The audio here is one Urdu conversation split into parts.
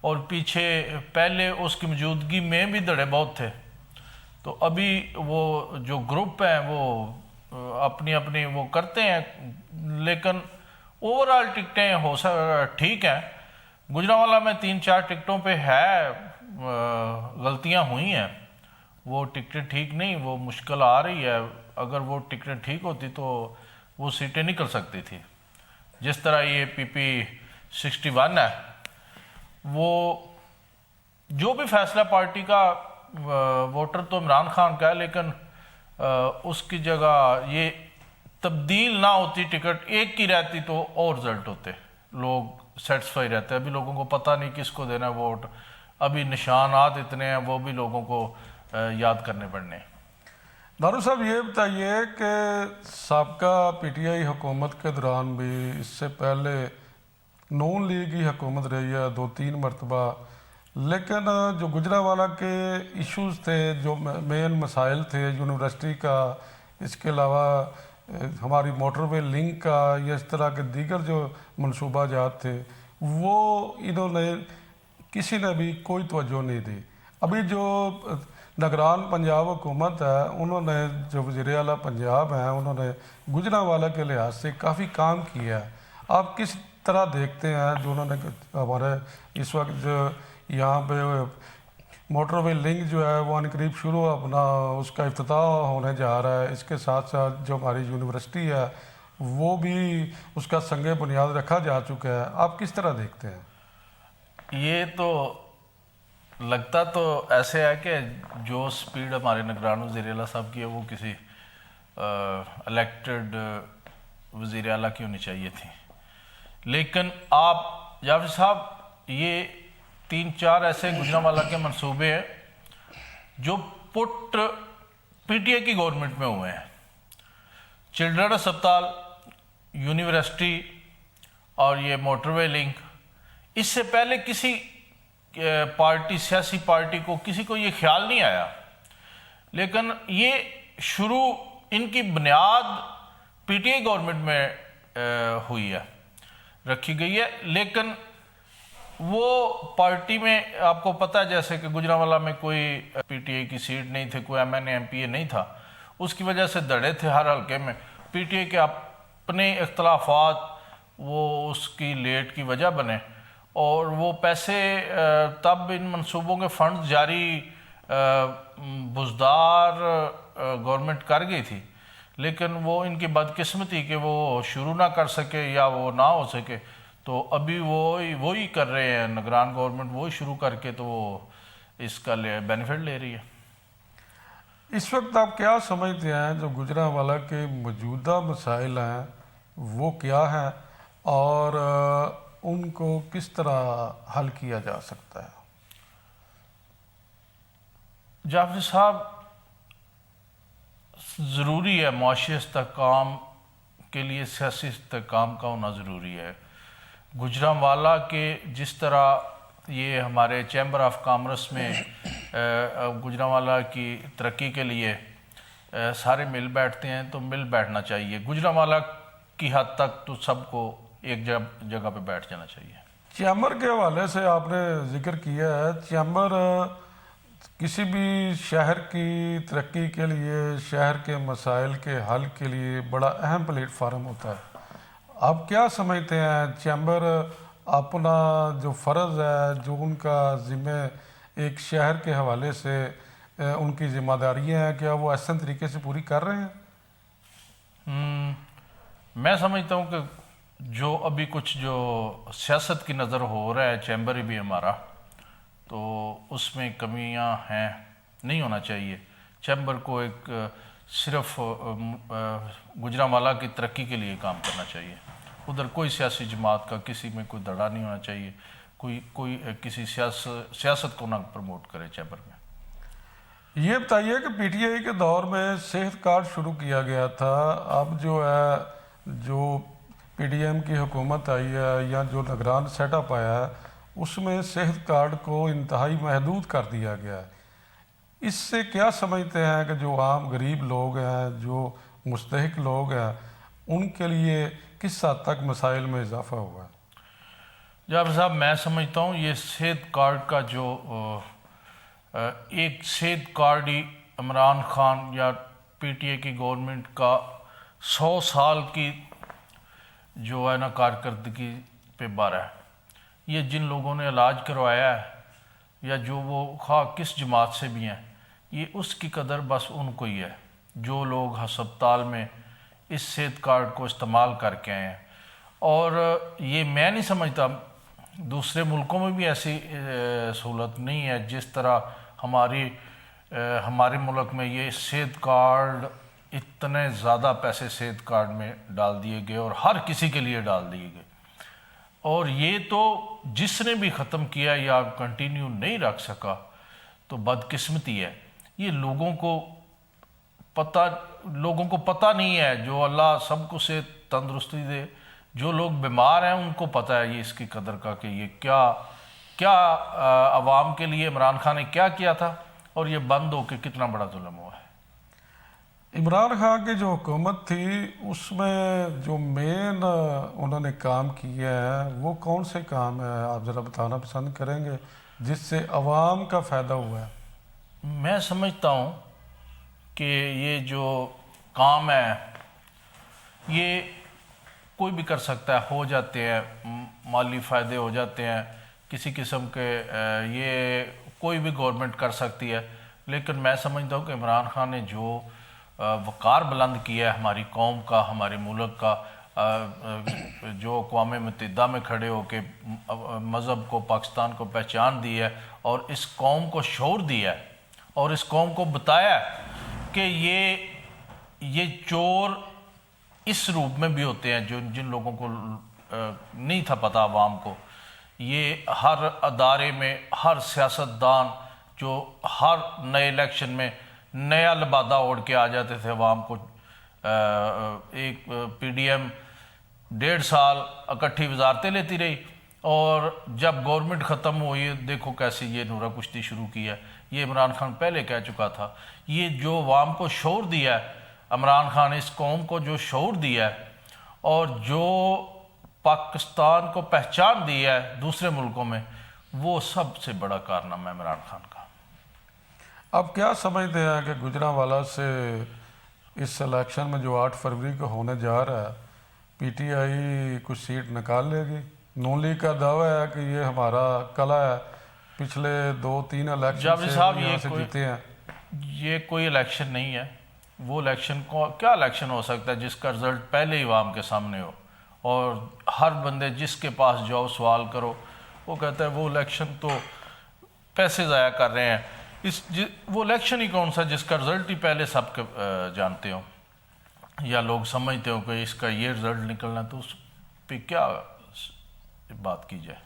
اور پیچھے پہلے اس کی موجودگی میں بھی دڑے بہت تھے. تو ابھی وہ جو گروپ ہیں وہ اپنی اپنی وہ کرتے ہیں, لیکن اوورآل ٹکٹیں ٹھیک ہیں. گجرانوالہ میں 3-4 ٹکٹوں پہ ہے غلطیاں ہوئی ہیں, وہ ٹکٹیں ٹھیک نہیں, وہ مشکل آ رہی ہے. اگر وہ ٹکٹیں ٹھیک ہوتی تو وہ سیٹیں نکل سکتی تھی. جس طرح یہ PP61 ہے, وہ جو بھی فیصلہ پارٹی کا ووٹر تو عمران خان کا ہے, لیکن اس کی جگہ یہ تبدیل نہ ہوتی, ٹکٹ ایک کی رہتی تو اور رزلٹ ہوتے, لوگ سیٹسفائی رہتے. ابھی لوگوں کو پتہ نہیں کس کو دینا ووٹ, ابھی نشانات اتنے ہیں وہ بھی لوگوں کو یاد کرنے پڑنے ہیں. دارو صاحب یہ بتائیے کہ سابقہ PTI حکومت کے دوران بھی, اس سے پہلے نون لیگ کی حکومت رہی ہے 2-3 مرتبہ, لیکن جو گجرانوالہ کے ایشوز تھے, جو مین مسائل تھے یونیورسٹی کا, اس کے علاوہ ہماری موٹر وے لنک کا, یا اس طرح کے دیگر جو منصوبہ جات تھے, وہ انہوں نے کسی نے بھی کوئی توجہ نہیں دی. ابھی جو نگران پنجاب حکومت ہے, انہوں نے جو وزیر اعلیٰ پنجاب ہیں, انہوں نے گجرانوالہ کے لحاظ سے کافی کام کیا ہے. آپ کس طرح دیکھتے ہیں جو انہوں نے ہمارے اس وقت جو یہاں پہ موٹر وے لنک جو ہے وہ عنقریب شروع اپنا اس کا افتتاح ہونے جا رہا ہے, اس کے ساتھ ساتھ جو ہماری یونیورسٹی ہے وہ بھی اس کا سنگ بنیاد رکھا جا چکا ہے, آپ کس طرح دیکھتے ہیں؟ یہ تو لگتا تو ایسے ہے کہ جو سپیڈ ہمارے نگران وزیر اعلیٰ صاحب کی ہے وہ کسی الیکٹڈ وزیر اعلیٰ کی ہونی چاہیے تھی. لیکن آپ جعفر صاحب, یہ 3-4 ایسے گجرانوالہ کے منصوبے ہیں جو پٹ PTI کی گورنمنٹ میں ہوئے ہیں. چلڈرن اسپتال, یونیورسٹی اور یہ موٹر وے لنک, اس سے پہلے کسی پارٹی, سیاسی پارٹی کو, کسی کو یہ خیال نہیں آیا. لیکن یہ شروع ان کی بنیاد PTI گورنمنٹ میں ہوئی ہے, رکھی گئی ہے. لیکن وہ پارٹی میں آپ کو پتہ ہے جیسے کہ گجرانوالہ میں کوئی PTI کی سیٹ نہیں تھی, کوئی MNA MPA نہیں تھا, اس کی وجہ سے دڑے تھے ہر حلقے میں. PTI کے اپنے اختلافات وہ اس کی لیٹ کی وجہ بنے, اور وہ پیسے تب ان منصوبوں کے فنڈ جاری بزدار گورنمنٹ کر گئی تھی, لیکن وہ ان کی بدقسمتی کہ وہ شروع نہ کر سکے یا وہ نہ ہو سکے. تو ابھی وہی کر رہے ہیں, نگران گورنمنٹ وہی شروع کر کے تو وہ اس کا بینیفٹ لے رہی ہے. اس وقت آپ کیا سمجھتے ہیں جو گجرانوالہ کے موجودہ مسائل ہیں وہ کیا ہیں, اور ان کو کس طرح حل کیا جا سکتا ہے؟ جعفر صاحب, ضروری ہے معاشی استحکام کے لیے سیاسی استحکام کا ہونا ضروری ہے. گجرانوالہ کے جس طرح یہ ہمارے چیمبر آف کامرس میں گجرانوالہ کی ترقی کے لیے سارے مل بیٹھتے ہیں, تو مل بیٹھنا چاہیے. گجرانوالہ کی حد تک تو سب کو ایک جگہ پہ بیٹھ جانا چاہیے. چیمبر کے حوالے سے آپ نے ذکر کیا ہے, چیمبر کسی بھی شہر کی ترقی کے لیے, شہر کے مسائل کے حل کے لیے بڑا اہم پلیٹ فارم ہوتا ہے. آپ کیا سمجھتے ہیں چیمبر اپنا جو فرض ہے, جو ان کا ذمہ ایک شہر کے حوالے سے ان کی ذمہ داریاں ہیں, کیا وہ احسن طریقے سے پوری کر رہے ہیں؟ میں سمجھتا ہوں کہ جو ابھی کچھ جو سیاست کی نظر ہو رہا ہے چیمبر بھی ہمارا, تو اس میں کمیاں ہیں, نہیں ہونا چاہیے. چیمبر کو ایک صرف گجرانوالہ کی ترقی کے لیے کام کرنا چاہیے. ادھر کوئی سیاسی جماعت کا کسی میں کوئی دڑا نہیں ہونا چاہیے, کوئی کسی سیاست کو نہ پروموٹ کرے چیمبر میں. یہ بتائیے کہ PTI کے دور میں صحت کارڈ شروع کیا گیا تھا, اب جو ہے جو PDM کی حکومت آئی ہے یا جو نگران سیٹ اپ آیا ہے, اس میں صحت کارڈ کو انتہائی محدود کر دیا گیا ہے. اس سے کیا سمجھتے ہیں کہ جو عام غریب لوگ ہیں, جو مستحق لوگ ہیں, ان کے لیے کس حد تک مسائل میں اضافہ ہوا ہے؟ جابر صاحب میں سمجھتا ہوں یہ صحت کارڈ کا جو ایک صحت کارڈ ہی عمران خان یا پی ٹی اے کی گورنمنٹ کا 100 سال کی جو ہے نا کارکردگی پہ بارہ ہے. یہ جن لوگوں نے علاج کروایا ہے یا جو وہ خواہ کس جماعت سے بھی ہیں، یہ اس کی قدر بس ان کو ہی ہے جو لوگ ہسپتال میں اس صحت کارڈ کو استعمال کر کے آئے ہیں. اور یہ میں نہیں سمجھتا دوسرے ملکوں میں بھی ایسی سہولت نہیں ہے جس طرح ہمارے ملک میں یہ صحت کارڈ اتنے زیادہ پیسے صحت کارڈ میں ڈال دیے گئے اور ہر کسی کے لیے ڈال دیے گئے. اور یہ تو جس نے بھی ختم کیا یا کنٹینیو نہیں رکھ سکا تو بدقسمتی ہے. یہ لوگوں کو پتہ نہیں ہے. جو اللہ سب کو سے تندرستی دے، جو لوگ بیمار ہیں ان کو پتہ ہے یہ اس کی قدر کا کہ یہ کیا عوام کے لیے عمران خان نے کیا کیا تھا اور یہ بند ہو کے کتنا بڑا ظلم ہوا ہے. عمران خان کی جو حکومت تھی اس میں جو مین انہوں نے کام کیا ہے وہ کون سے کام ہے آپ ذرا بتانا پسند کریں گے جس سے عوام کا فائدہ ہوا ہے؟ میں سمجھتا ہوں کہ یہ جو کام ہے یہ کوئی بھی کر سکتا ہے، ہو جاتے ہیں مالی فائدے ہو جاتے ہیں کسی قسم کے، یہ کوئی بھی گورنمنٹ کر سکتی ہے. لیکن میں سمجھتا ہوں کہ عمران خان نے جو وقار بلند کیا ہے ہماری قوم کا، ہمارے ملک کا، جو اقوام متحدہ میں کھڑے ہو کے مذہب کو، پاکستان کو پہچان دی ہے اور اس قوم کو شعور دیا ہے اور اس قوم کو بتایا ہے کہ یہ چور اس روپ میں بھی ہوتے ہیں جن لوگوں کو نہیں تھا پتہ عوام کو. یہ ہر ادارے میں ہر سیاستدان جو ہر نئے الیکشن میں نیا لبادہ اوڑھ کے آ جاتے تھے عوام کو، ایک پی ڈی ایم 1.5 سال اکٹھی وزارتیں لیتی رہی اور جب گورنمنٹ ختم ہوئی دیکھو کیسے یہ نورہ کشتی شروع کی ہے. یہ عمران خان پہلے کہہ چکا تھا. یہ جو عوام کو شعور دیا ہے عمران خان، اس قوم کو جو شعور دیا ہے اور جو پاکستان کو پہچان دی ہے دوسرے ملکوں میں، وہ سب سے بڑا کارنامہ ہے عمران خان کا. اب کیا سمجھتے ہیں کہ گجرانوالہ سے اس الیکشن میں جو 8 فروری کو ہونے جا رہا ہے پی ٹی آئی کچھ سیٹ نکال لے گی؟ نون لیگ کا دعویٰ ہے کہ یہ ہمارا قلعہ ہے، پچھلے 2-3 الیکشن سے یہاں سے جیتے ہیں. یہ کوئی الیکشن نہیں ہے. وہ الیکشن کیا الیکشن ہو سکتا ہے جس کا رزلٹ پہلے ہی عوام کے سامنے ہو اور ہر بندے جس کے پاس جاؤ سوال کرو وہ کہتا ہے وہ الیکشن تو پیسے ضائع کر رہے ہیں. وہ الیکشن ہی کون سا جس کا رزلٹ ہی پہلے سب کے جانتے ہو یا لوگ سمجھتے ہو کہ اس کا یہ رزلٹ نکلنا، تو اس پہ کیا بات کی جائے.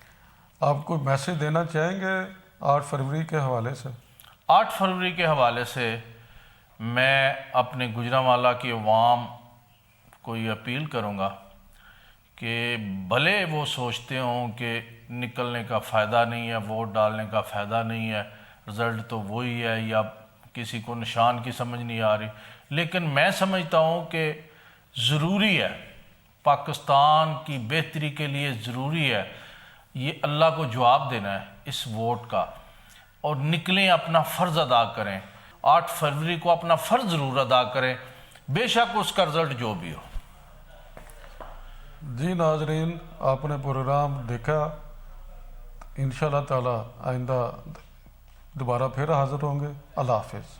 آپ کوئی میسیج دینا چاہیں گے 8 فروری کے حوالے سے؟ 8 فروری کے حوالے سے میں اپنے گجرانوالہ کی عوام کو یہ اپیل کروں گا کہ بھلے وہ سوچتے ہوں کہ نکلنے کا فائدہ نہیں ہے، ووٹ ڈالنے کا فائدہ نہیں ہے، رزلٹ تو وہی ہے یا کسی کو نشان کی سمجھ نہیں آ رہی، لیکن میں سمجھتا ہوں کہ ضروری ہے، پاکستان کی بہتری کے لیے ضروری ہے یہ اللہ کو جواب دینا ہے اس ووٹ کا، اور نکلیں اپنا فرض ادا کریں. 8 فروری کو اپنا فرض ضرور ادا کریں بے شک اس کا رزلٹ جو بھی ہو. جی ناظرین، آپ نے پروگرام دیکھا، انشاءاللہ تعالی آئندہ دوبارہ پھر حاضر ہوں گے. اللہ حافظ.